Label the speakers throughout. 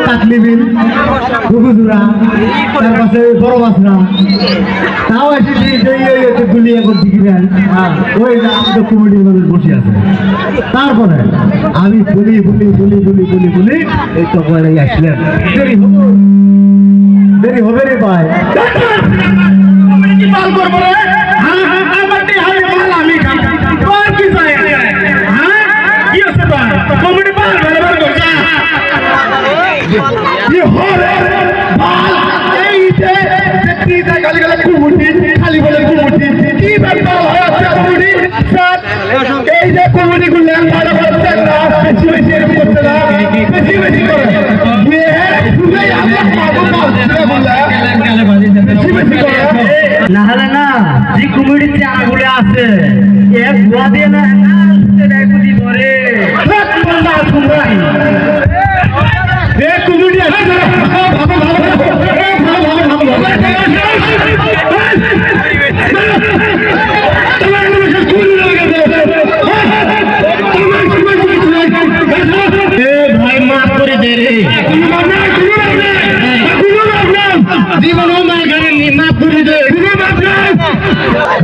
Speaker 1: কাটলি বিল ঘুঘুজুরা তার পাশে বড় বাসরা তাও এসে গুলিয়ে দিলেন ওই আমি তো কমিটির মানুষ বসে আছে। তারপরে আমি বলি বলি বলি বলি বলি বলি এই তো আসলেন দেরি হবে রে ভাই খালি বলে কুমুটি কি ব্যাপার এই যে কুমুটি গুলো বেশি বেশি এরকম করতে না বেশি বেশি করে না হলে না যে কুমুটির চাগুলো আছে এক বুয়া দিয়ে না করে কুমুটি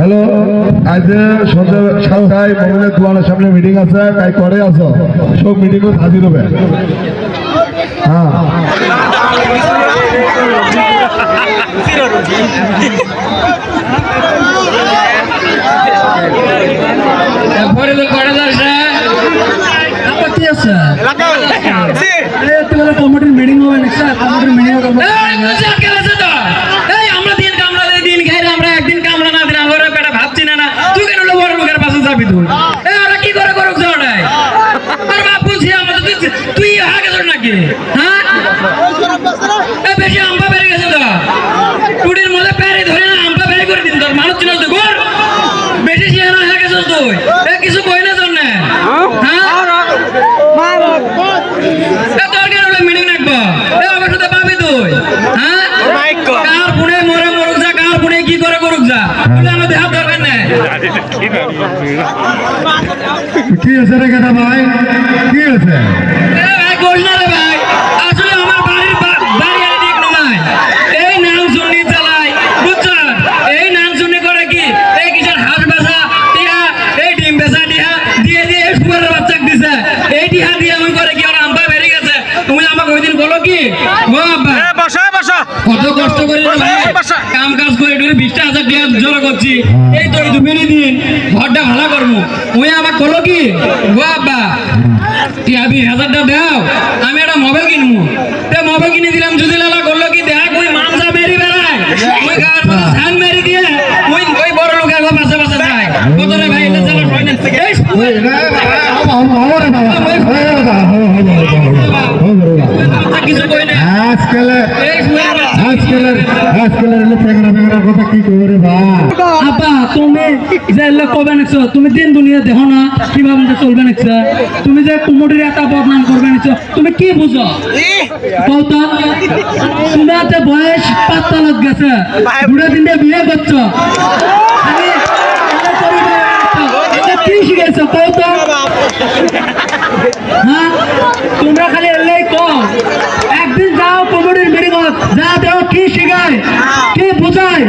Speaker 2: হ্যালো, আজ সন্ধ্যায় মহিলা দোয়ানের সামনে মিটিং আছে, তাই করে আছো সব মিটিং হাজির হবে। হ্যাঁ
Speaker 1: কমিটির মিটিং হবে মিটিং
Speaker 3: বেশি আম্পা বেড়ে গেছে তো টুটির মধ্যে প্যারে ধরে না আম্পা বেড়ে করে দিন তোর মানুষ ছিল তো গোর বেশি শিয়ানা হয়ে গেছে তুই কিছু কই না জন্য তোর কেন মিটিং রাখবো আমার সাথে পাবি তুই কার পুনে মরে মরুক যা কার পুনে কি করে করুক যা আমাদের হাত দরকার নেই।
Speaker 2: কি হয়েছে রে কেটা ভাই কি হয়েছে
Speaker 3: কত কষ্ট করে কাম কাজ করে 20,000 টাকা জড়ো করছি এই তো 2 মিনিট দিন ঘরটা ভালো করবো ওই আমার কলো কি গো আব্বা টিয়া 20,000 টাকা দাও আমি একটা মোবাইল কিনবো মোবাইল কিনে দিলাম যদি লালা করলো কি দেখ ওই মামসা মেরি বেড়ায় ওই গার মধ্যে ধান মেরি দিয়ে ওই বড় লোকের পাশে পাশে যায় কত রে ভাই এটা চালা ফাইন্যান্স থেকে কিছু কই না
Speaker 2: কথা কি করে
Speaker 1: আপা তুমি যে কবে নিচ্ছ তুমি দিন দুনিয়া দেখো না কিভাবে চলবে নিচ্ছ তুমি যে কুমুটির একটা বদনাম করবে নিচ্ছ তুমি কি বুঝো বলতো তোমার বয়স 5 তালাক গেছে বুড়ো দিনে বিয়ে করছো কি শিখেছো কৌতো হ্যাঁ তোমরা খালি এলেই কম একদিন যাও কমিটির মিটিং যা দেও কি শিখায় কি বোঝায়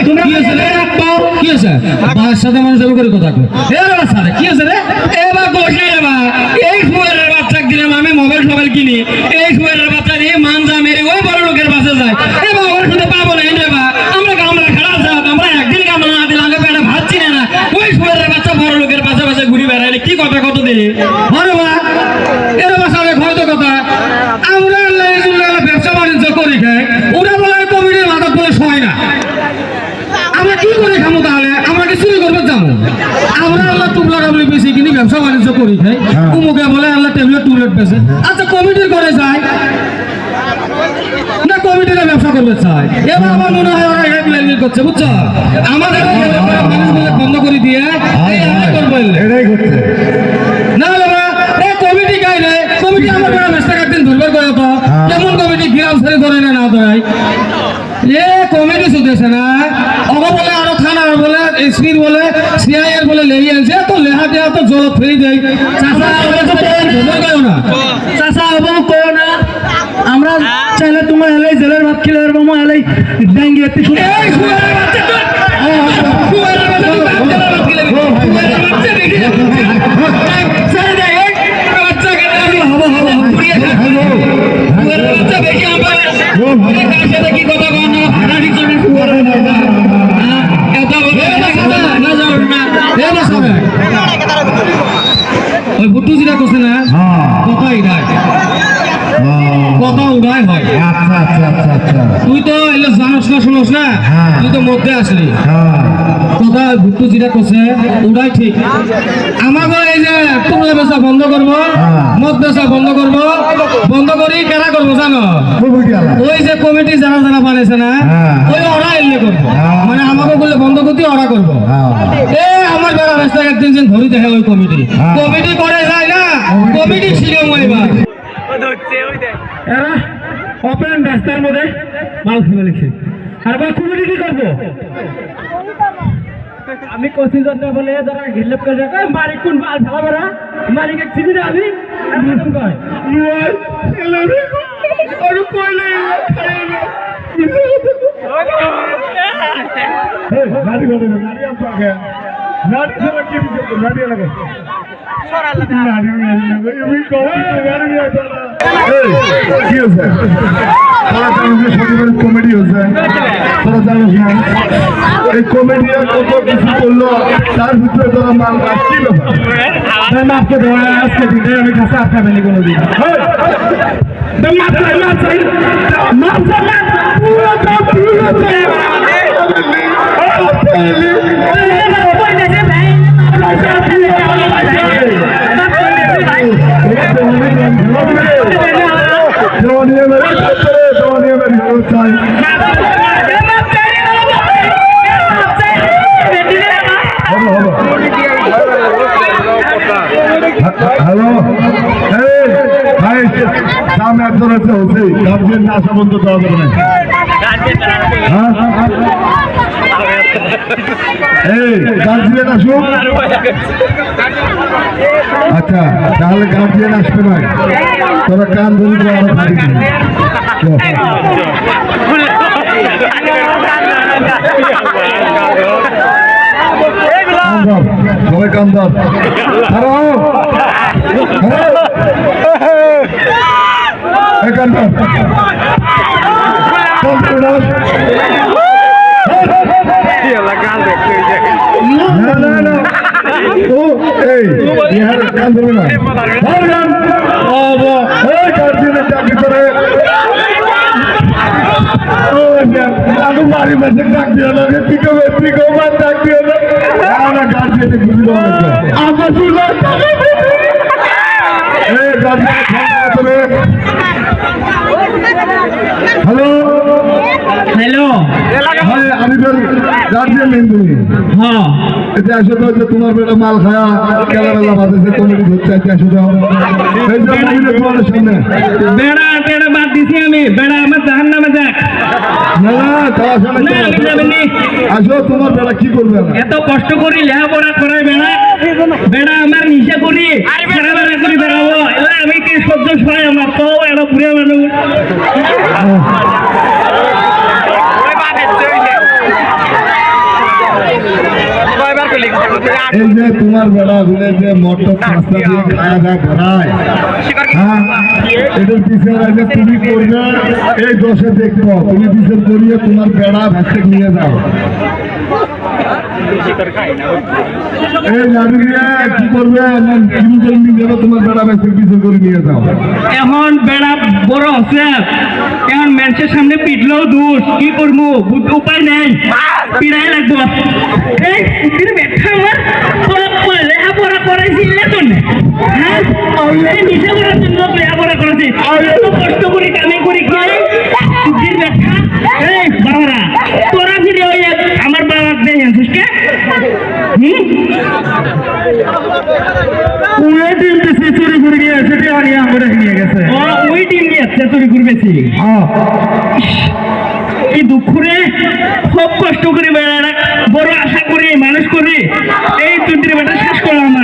Speaker 1: তোমরা কি আছে রে রাখো কি আছে আমার সাথে মানুষ করে কথা কই এ বাবা সাথে কি আছে রে এবার গোশে রে বাবা এই ফুয়ের বাচ্চা দিলাম আমি মোবাইল কিনি এই ফুয়ের বাচ্চা দিয়ে মানজা মেরে ওই বড় লোকের পাশে যায় এ বাবা ওর সাথে পাবো না রে বাবা আমরা কামরা খারাপ যাব আমরা একদিন কামরা না দিলে আগে পেটে ভাত চিনে না ওই ফুয়ের বাচ্চা বড় লোকের পাশে পাশে ঘুরি বেড়াইলে কি কথা কত দিই আরে বাবা এর বাসা হয়তো কথা আমরা ব্যবসা বাণিজ্য করি খাই ওরা বলে কমিটির মাথা বলে শোয় না আমরা কি করে খামো তাহলে? আমাকে চুরি করবে যাবো? আমরা আল্লাহ টুবলা কাবলি বেশি কিনি ব্যবসা বাণিজ্য করি খাই, কুমুকে বলে আল্লাহ টেবলেট টুবলেট বেছে। আচ্ছা কমিটির করে যায় না, কমিটিরা ব্যবসা করবে চাই। এবার আমার মনে হয় ওরা এটা প্ল্যানিং করছে, বুঝছো? আমাদের মানুষগুলো বন্ধ করে দিয়ে এই আমরা করবো
Speaker 2: এটাই করছে।
Speaker 1: না বাবা, এই কমিটি গাইলে কমিটি আমার বড় ব্যবসা একদিন দুর্বল করে তো কেমন কমিটি গ্রাম ছেড়ে ধরে না ধরে এ কমিটি শুধেছে না অগ বলে আরো থানার বলে এসপির বলে সিআইএর বলে লেগে আছে তো লেহা দেওয়া তো জল ফেরি দেয়। চাষা না চাষা এবং কো না আমরা চাইলে তোমার এলাই জেলের ভাত খেলে মামা এলাই ডেঙ্গি একটু শুনে ওই বুট্টু যেটা করছে না কথা উড়ায় হয়।
Speaker 2: আচ্ছা আচ্ছা আচ্ছা আচ্ছা।
Speaker 1: তুই তো এলে জানোস না শুনোস না, তুই তো মধ্যে আসলি কথা ভুট্টু যেটা করছে ওটাই ঠিক। আমাকে এই যে তুমলা বেচা বন্ধ করবো, মদ বেচা বন্ধ করবো, বন্ধ করি কেনা করবো জানো? ওই যে কমিটি যারা যারা বানাইছে না ওই ওরা এলে করবো, মানে আমাকে বললে বন্ধ করতে ওরা করবো। এ আমার বেড়া রাস্তায় একদিন দিন ধরি দেখে ওই কমিটি কমিটি করে যায় না, কমিটি শিখে এবার এরা ওপেন রাস্তার মধ্যে মাল ফেলে লিখে আর আবার কমিটি কি করবো? আমি কোচিং করতে বলে যারা ঘিরলেপ করে রাখে মালিক কোন মাল ফেলা বেড়া মালিক এক চিনি না আমি কয়
Speaker 2: কমেডি হচ্ছে তোরা জানিস না এই কমেডি কত কিছু করলো তার ভিতরে তোরা মাল কি ব্যাপার
Speaker 1: মাপকে দেওয়া আজকে দিনে আমি কাছে আটকা ফেলি কোনোদিন
Speaker 2: হ্যালো ভাই সামনে একজন আছে হচ্ছে গার্জিয়ান না আসা বন্ধ দেওয়া যাবে না। এই গার্জিয়ান আসুক। আচ্ছা তাহলে গার্জিয়ান আসবে না, তোরা কান ধরে সবাই কান ধর চাকরি করে বাড়ি মাসে ডাক দিয়ে ডাক দিয়ে হ্যালো
Speaker 1: হ্যালো
Speaker 2: আমি গার্জিয়ান নেই তুমি
Speaker 1: হ্যাঁ
Speaker 2: এটা আসো তো যে তোমার বেটা মাল খায়া কেলাবেলা বাজেছে কমিটি ধরতে আসো তো এই যে মহিলা তোমার সামনে
Speaker 1: বেড়া বেড়া বাদ দিছি আমি বেড়া আমার জাহান্নামে যাক
Speaker 2: না তার সামনে আসো তোমার বেটা কি করবে
Speaker 1: এত কষ্ট করি লেখাপড়া করাই বেড়া বেড়া আমার নিশা করি বেড়া করি বেড়াবো এলা আমি কি সহ্য সহায় আমার তো এরা বুড়া মানুষ
Speaker 2: এই যে তোমার বেড়া ঘুরে যে মটর রাস্তা দিয়ে খাওয়া দাওয়া করায় হ্যাঁ এটার পিছনে আগে তুমি করবে এই দোষে দেখবো তুমি পিছনে করিয়ে তোমার বেড়া ভ্যাকসিন নিয়ে যাও এই লাডু দিয়ে কি করবে না কি করবি যেন তোমার বেড়া বেসির পিছু করে নিয়ে যাও
Speaker 1: এখন বেড়া বড় হচ্ছে এখন মানুষের সামনে পিটলেও দোষ কি করবো উপায় নেই পিড়াই লাগবো এই কুটির ব্যাখ্যা আমার লেখাপড়া করাইছি তো না হ্যাঁ নিচে করার জন্য লেখাপড়া করেছি এত কষ্ট করি কামে করি কি কুটির ব্যাখ্যা এই বাবারা তোরা ফিরে ওই আমার বাবার দেয় আনছিসকে ওই ডিম দিয়েছে চুরি করে নিয়ে সেটি আনিয়ে আমরা নিয়ে গেছে ওই ডিম দিয়েছে চুরি করবেছি কি দুঃখ রে খুব কষ্ট করে বেড়া বড় আশা করি মানুষ করি এই চুরির বেটা শেষ করলাম না